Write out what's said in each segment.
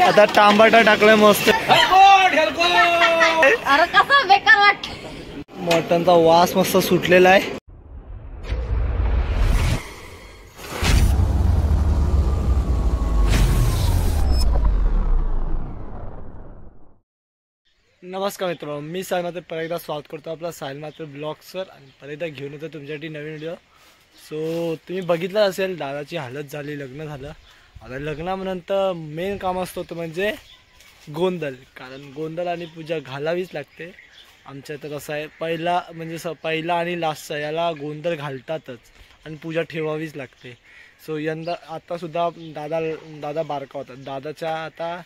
आता टांबाटा टाकलाय मस्त. अरे कसं बेकार वाटत. मटनचा वास मस्त सुटलेला आहे. नमस्कार मित्रांनो, मी साहिल मात्र परत एकदा स्वागत करतो आपला साहिल मात्र ब्लॉग्सवर. आणि परत एकदा घेऊन येतो तुमच्यासाठी नवीन व्हिडिओ. सो तुम्ही बघितलं असेल दादाची हालत झाली, लग्न झालं. आता लग्नानंतर मेन काम असतो तो म्हणजे गोंधळ. कारण गोंधळ आणि पूजा घालावीच लागते. आमच्या इथं कसं आहे, पहिला आणि लास्टचा याला गोंधळ घालतातच आणि पूजा ठेवावीच लागते. सो यंदा आतासुद्धा दादा बारका होता. दादाच्या आता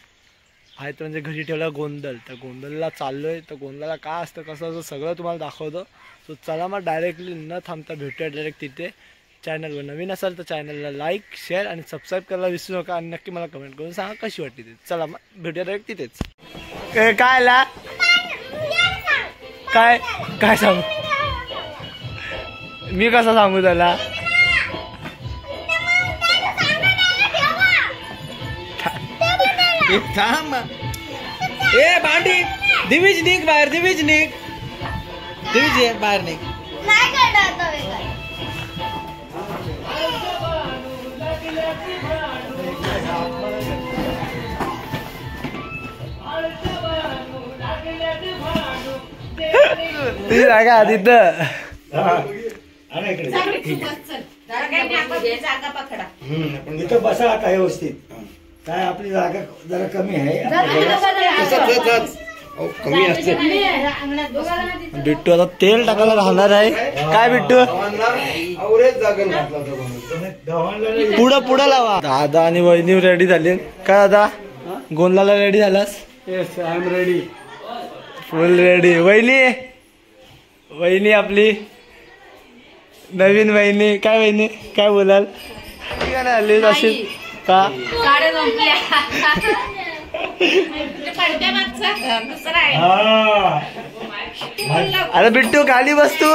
आहेत म्हणजे घरी ठेवला गोंधळ. त्या गोंधळला चाललो आहे. तर गोंधळाला काय असतं, कसं असं सगळं तुम्हाला दाखवतो. सो चला मग डायरेक्टली न थांबता भेटूया डायरेक्ट तिथे. चॅनलवर नवीन असाल तर चॅनलला लाईक, शेअर आणि सबस्क्राईब करायला विसरू नका. आणि नक्की मला कमेंट करून सांगा कशी वाटते ते. चला मग भेटूया डायरेक्ट तिथेच. काय ला काय काय सांगू मी, कसं सांगू त्याला. ए भांडी दिवीज निघ बाहेर, दिवीज निघ, दिवीज बाहेर निघ. जागा तिथं इथं बसा आता व्यवस्थित. काय आपली जागा जरा कमी आहे. कमी असते. बिट्टू आता तेल टाकायला राहणार आहे. काय बिट्टू पुढं लावा. दादा आणि वहिनी रेडी झाले का? दादा गोंधळाला रेडी झालास? Yes, I am ready, full ready. वहिनी आपली नवीन वहिनी. काय वहिनी काय बोलाल? आली असेल का? अरे बिट्टू खाली बस तू.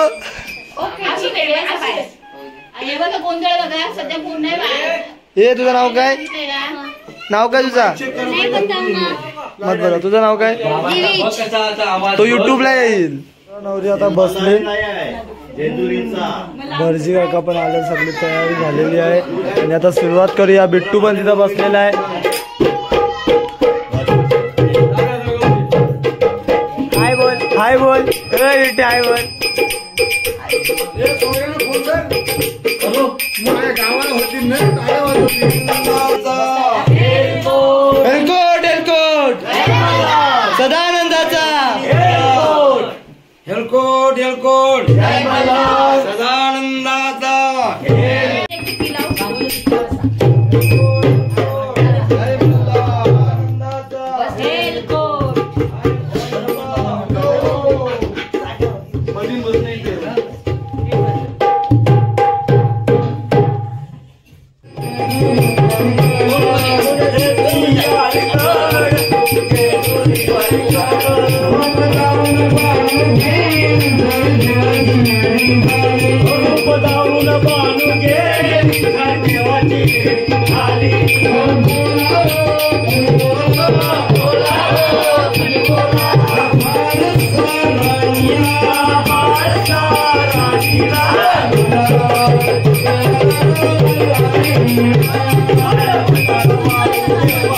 हे तुझं नाव काय? नाव काय तुझा? मत बघा तुझं नाव काय? तो युट्यूबला येईल. नवरी आता बसले. भरजी काका पण आले. सगळी तयारी झालेली आहे आणि आता सुरुवात करूया. बिट्टू पण तिथं बसलेला आहे. हाय बोल, हाय बोल, बिट्टू हाय बोल. हेलकोट हेलकोट सदानंदाचा. हेलकोट हेलकोट सदानंदाचा.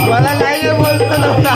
मला नाही बोलतो नव्हता.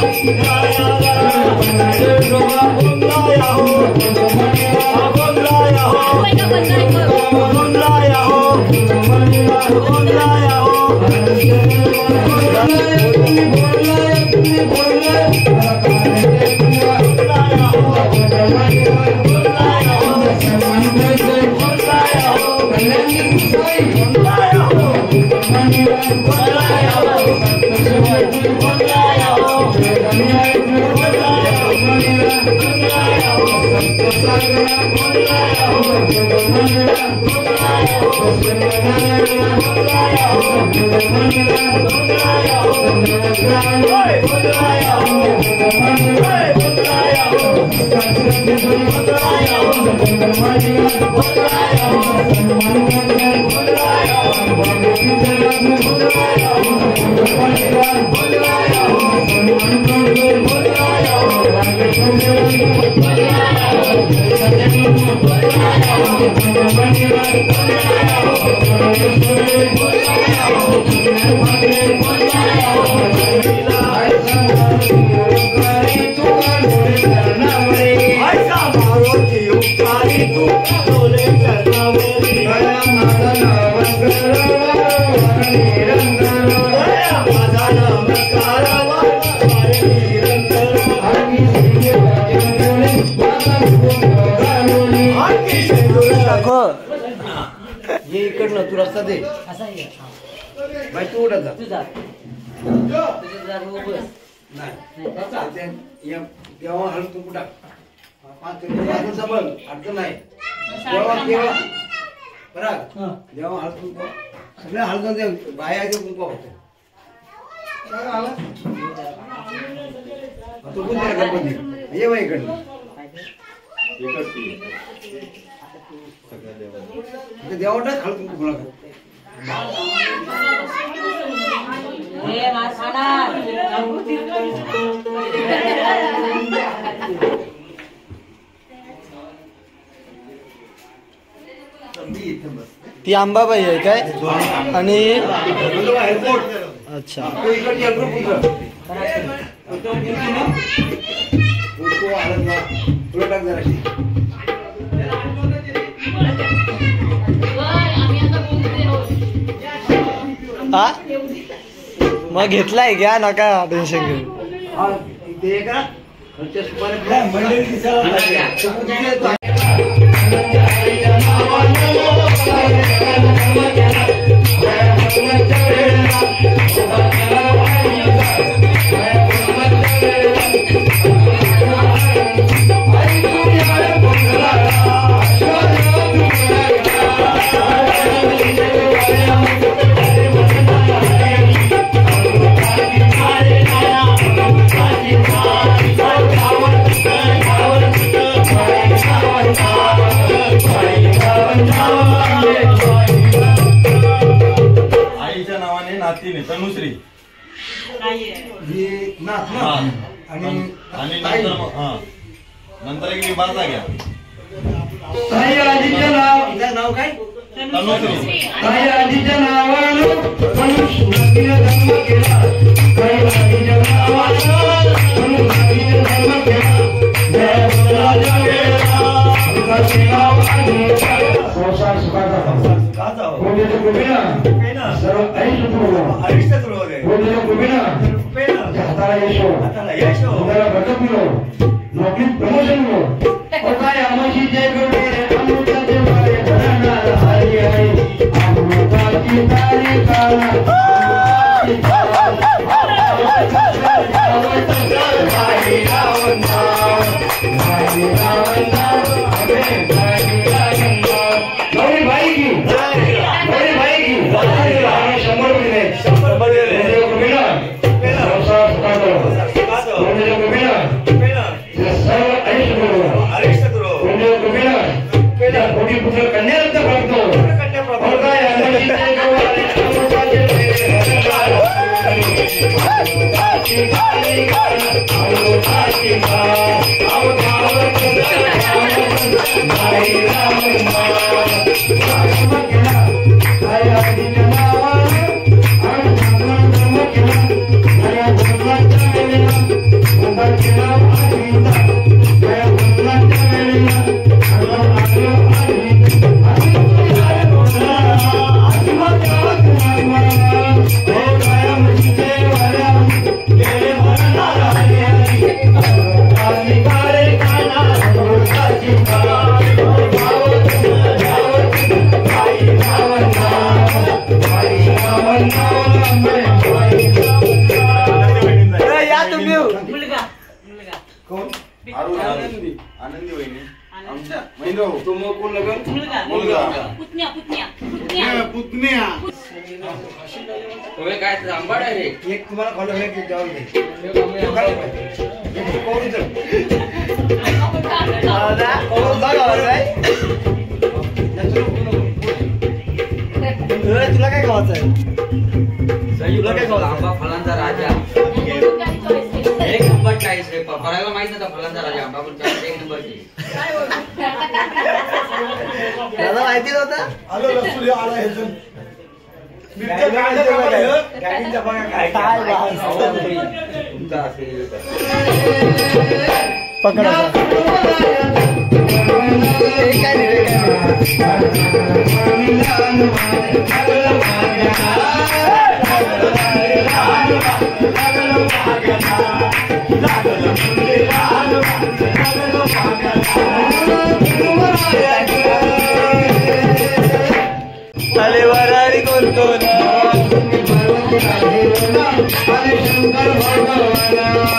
ये इकडनं तू रस्ता दे बाई तू उडत जा तेव्हा हळद कुंकू टाक 5 मिनिट सबल अडचण नाही देवा बरं देवा हळद कुंकू सगळ्या हळद बायाचे कुंकू होते तू कोण गणपती ये बाई इकडनं देवाटा हळद कुंकू खुला ती आंबाबाई आहे काय आणि अच्छा तुला टाक जरा हा मग घेतलाय घ्या नका टेन्शन घेऊ ते का मंडळी आईच्या नावाने नातीने तनुश्री आणि नंतर एक विभाचा घ्या नाव काय तनुश्री आजीच्या नावानं मनुष्य धर्म केला आजीच्या नावानं मनुष्य धर्म केला संसार सुखाचा सर्व आयुष्य हाताला यश घटक मिळो नोकरीत प्रमोशन मिळो काय आमची जय अमृताचे मारे भरणार हरी हरी अमृताची तारिका कन्यारत्न प्राप्त आनंदी वहिनी काय आंबाड आहे एक तुम्हाला तुला काय खाऊ आंबा फळांचा राजा एक नंबर चॉईस रे फळाला माहित नव्हता फळांचा राजा आंबा पण चॉईस एक नंबर केली दादा माहिती नव्हता आलो लसूण आला ह्याचं गाडीचा बघा काय तुमचा असेल पकडा काय अरे वरारी कोण कोण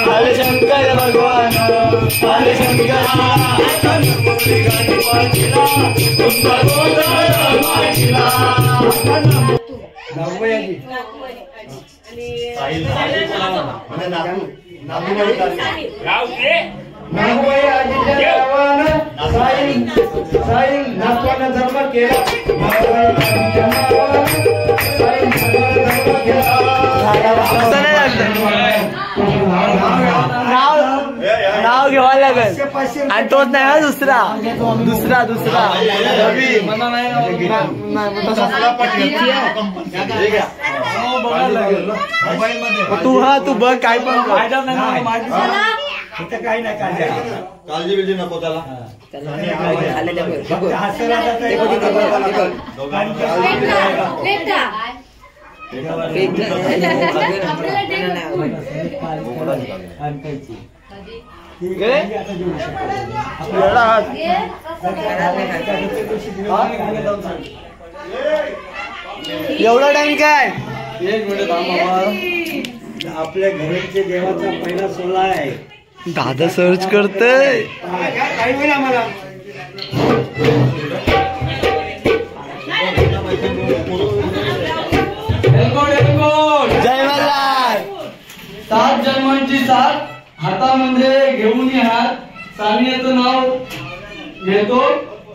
अरे शंकर भगवान अरे शंकर जन्म केला नाव घेवायला लागेल आणि तोच नाही हा दुसरा दुसरा दुसरा रवी तू हा तू बघ काय पण काही नाही काळजी बिळजी नको त्याला एवढा टाइम काय एक मिनिट आपल्या घराच्या देवाचा पहिला सोहळा आहे दादा सर्च करतय काही होईल आम्हाला जय मल्हार 7 जन्मांची साथ हातामध्ये घेऊन हात सानियाचं नाव घेतो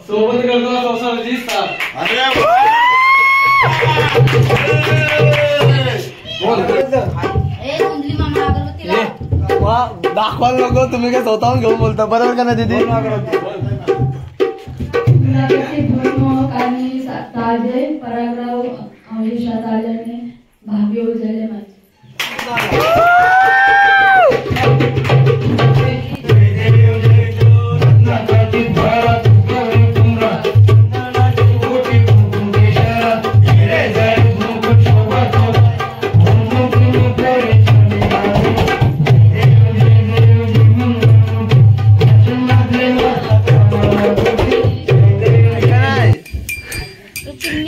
सोबत करतो संसाराची साथ दाखवायला नको तुम्ही काय स्वतःहून घेऊन बोलता बरोबर का ना दीदी परागराव अमरीशात आल्याने भाग्य उजळले माझे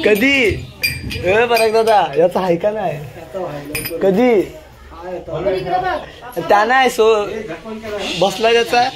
कधी बरं दादा याचा आहे का नाही कधी त्या नाही सो बसला त्याचा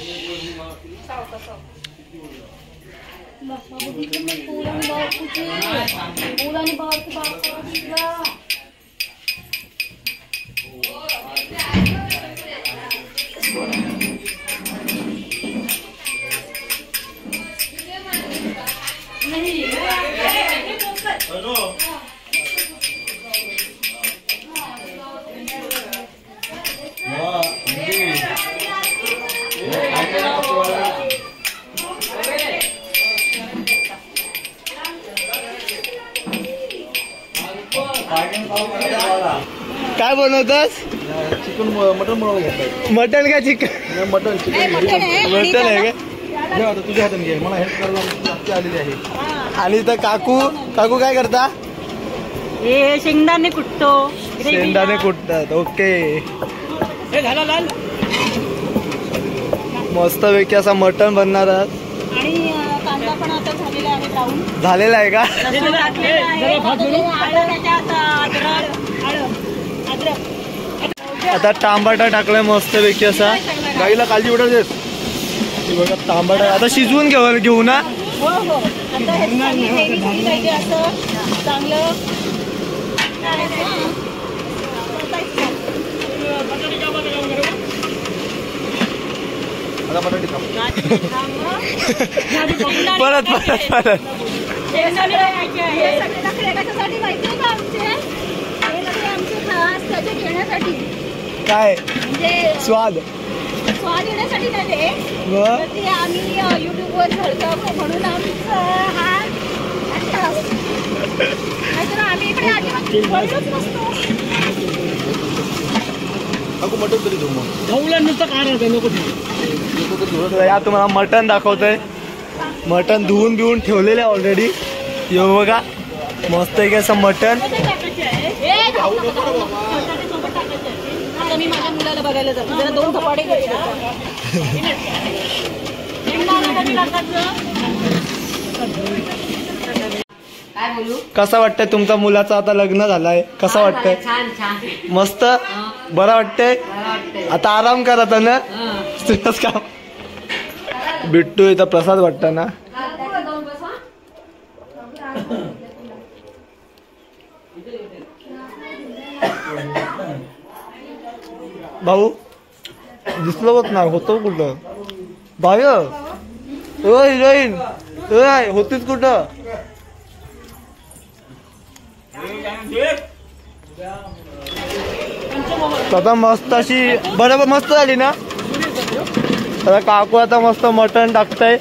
काय बनवतस चिकन मटन बनवून घेतलंय मटन का चिकन मटन चिकन मटन आहे का घे आता तुझ्या हाताने घे मला हेल्प करायला आलेली आहे आणि तर काकू काकू काय करता हे शेंगदाणे कुटतो शेंगदाणे कुटतात ओके मस्त पैकी असा मटन बनणार आहात आणि कांदा पण आता झालेला आहे ब्राऊन झालेला आहे का लसूण टाकलेला आहे आलं त्याच्यात अद्रक आता टांबाटा टाकलाय मस्त पैकी असा गाईला काळजी उडत देस बघा टांबाटा आता शिजवून घेऊ ना हो हो आता हे हेवी पाहिजे असं चांगलं आता बटाटे परत हे सगळे कशासाठी माहिती आहे का आमचे हे सगळे आमचे खास त्याच्या घेण्यासाठी काय म्हणजे स्वाद स्वाद येण्यासाठी नाही ते. व तर ते आम्ही युट्यूबवर झळकावतो म्हणून आमचा हा नाश्ता असतो. नाहीतर आम्ही इकडे अजिबात बोललोच नसतो. नको मटण तरी घेऊ मग. तर या तुम्हाला मटण दाखवतोय. मटण धुवून बिवून ठेवलेलं आहे ऑलरेडी. यो बघा मस्त आहे असं मटण. आता मी माझ्या मुलाला बघायला जातो. जरा 2 धपाटे घ्यायचे. काय बोलू? कसं वाटतंय तुमच्या मुलाचं आता लग्न झालंय? कसं वाटतंय? छान छान मस्त बरं वाटतंय. आता आराम करा आता ना. तुझंच काम. बिट्टू इथं प्रसाद वाटतं ना. भाऊ दिसलं होत ना होतो कुठं बाय हिरोईन होतीच कुठं. आता मस्त अशी बरोबर मस्त झाली ना. आता काकू आता मस्त मटण टाकताय.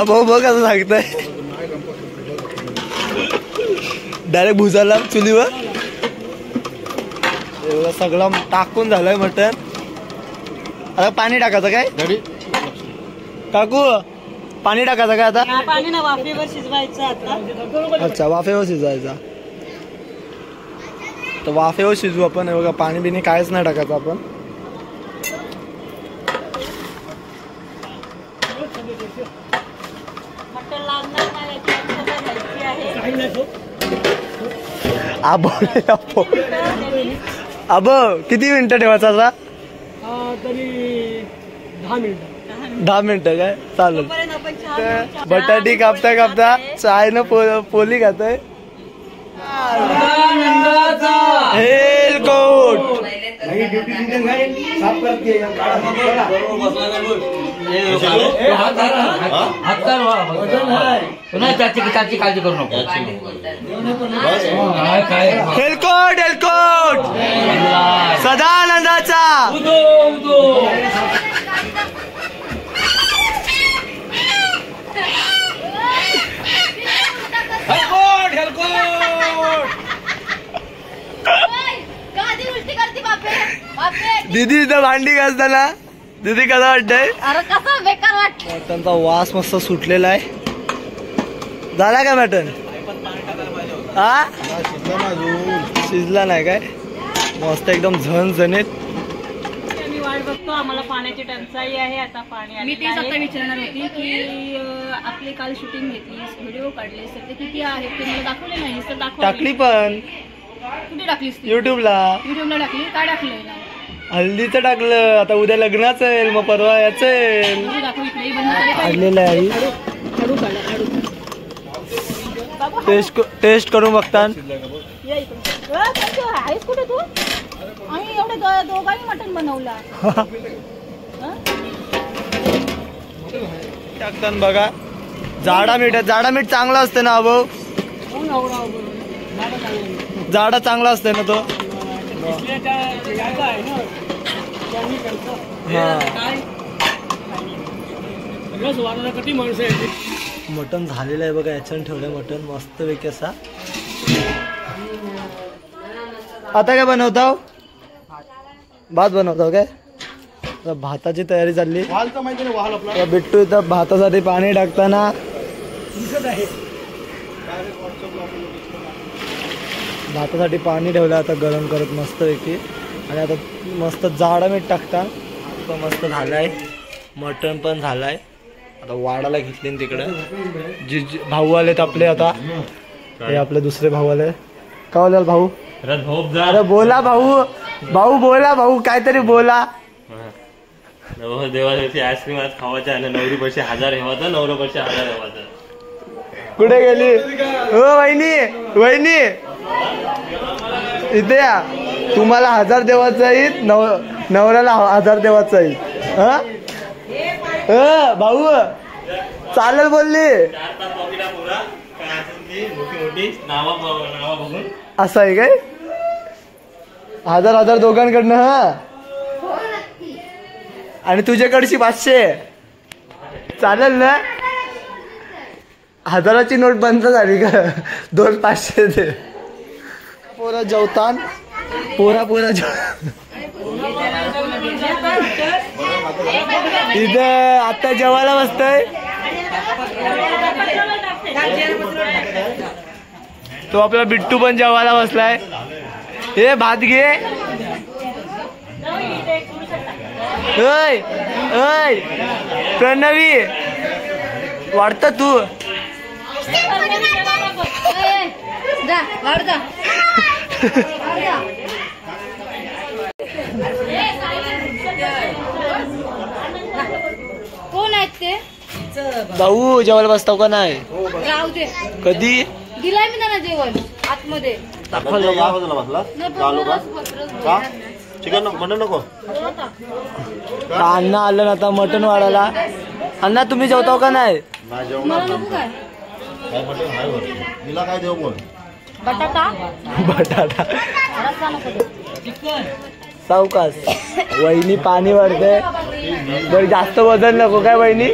भाऊ बघ असं सांगताय. डायरेक्ट भुजाला चुलीवर एवढं सगळं टाकून झालंय मटण. आता पाणी टाकायचं काय काकू? पाणी टाकायचं काय आता? पाणी ना वाफेवर शिजवायचं आता. अच्छा वाफेवर शिजवायचा. तर वाफेवर शिजवू आपण. हे बघा पाणी बिणी काहीच नाही टाकायचं आपण. मटण लागणार नाही याची घ्यायची आहे. अब किती मिनिटं ठेवायचा आता? तरी 10 मिनिटं. काय चालेल. तोपर्यंत आपण चहा बटाटी कापता कापता चाय न पोली खातोय. हेलकोट साफ करते त्याची काळजी करू नको. हेलकोट हेलकोट सदानंदाचा. दीदी इथं भांडी घासताना दीदी कसं वाटतंय? अरे कसं बेकार वाटत. मटनचा वास मस्त सुटलेला आहे. झाला काय मटन? हा शिजला नाही काय? मस्त एकदम झणझणीत. मी वाट बघतो. आम्हाला पाण्याची टंचाई आहे. आता पाणी मी तेच आता विचारणार होती की आपली काल शूटिंग घेतली, व्हिडिओ काढले, तर ते किती आहेत ते मला दाखवले नाही. तर दाखव. टाकली पण कुठे टाकलीस? युट्यूबला. युट्यूबला टाकली. काय टाकलंय ना? हल्दीचं टाकलं. आता उद्या लग्नाचं येईल, मग परवा याचं येईल. दाखव इकडे बंद. आणलेलं आहे. हाडू काढा हाडू. टेस्ट करून बघता. या इकडे. आहेस कुठे तू? आम्ही एवढे दोघांनी मटण बनवला. टाकताना बघा. जाडा मीठ मीठ चांगलं असतं ना भाऊ? जाडा चांगला असतंय ना तो. मटण झालेलं आहे बघा. याच्यानं ठेवलंय मटण मस्त पैकी असा. आता काय बनवताव? भात बनवताव काय? भाताची तयारी चालली. वालचं माहिती नाही वाल आपला. बिट्टू इथं भातासाठी पाणी टाकताना भातासाठी पाणी ठेवलं आता गरम करत मस्त पैकी. आणि आता मस्त जाडा मीठ टाकता पण मस्त झालाय. मटण पण झालाय. आता वाडाला घेतले तिकडे भाऊ आलेत आपले. आता हे आपले दुसरे भाऊ आले. का बोलाल भाऊ? अरे बोला भाऊ, भाऊ बोला, भाऊ काहीतरी बोला. देवाची आईस्क्रीम आज खावायचं आहे. नवरी पैसे 1000 हेवायचं, नवरा पैसे 1000 हेवायचं. कुठे गेली हो वहिनी? वहिनी इथे या. तुम्हाला 1000 देवाचा येईल, नवऱ्याला 1000 देवाचा येईल. भाऊ चालेल बोलली. 4-5 पॉकेटा पुरा काय असेल ती मोठी नावा बघून असं आहे काय? 1000 दोघांकडनं. हा आणि तुझ्याकडची 500 चालेल ना? 1000ची नोट बंद झाली का? 2 500 दे. पोरा जेवतान. पोरा इथं आता जेवायला बसतय. तो आपला बिट्टू पण जेवायला बसलाय. हे भात घे. ऐ प्रणवी वाढत तू. कोण आहेत ते? भाऊ जेवायला बसताव का नाही? राहू दे. कधी दिलाय मी त्यांना जेवण आतमध्ये. चिकन नको, मटन नको. अण्णा आलं ना आता मटण वाढायला. अण्णा तुम्ही जेवताव का नाही? मला नको काय? काय देऊ बोल? बटाटा बटाटा रस्सा नको दे. सावकाश. वहिनी पाणी वाढते. जर जास्त वजन नको काय वहिनी?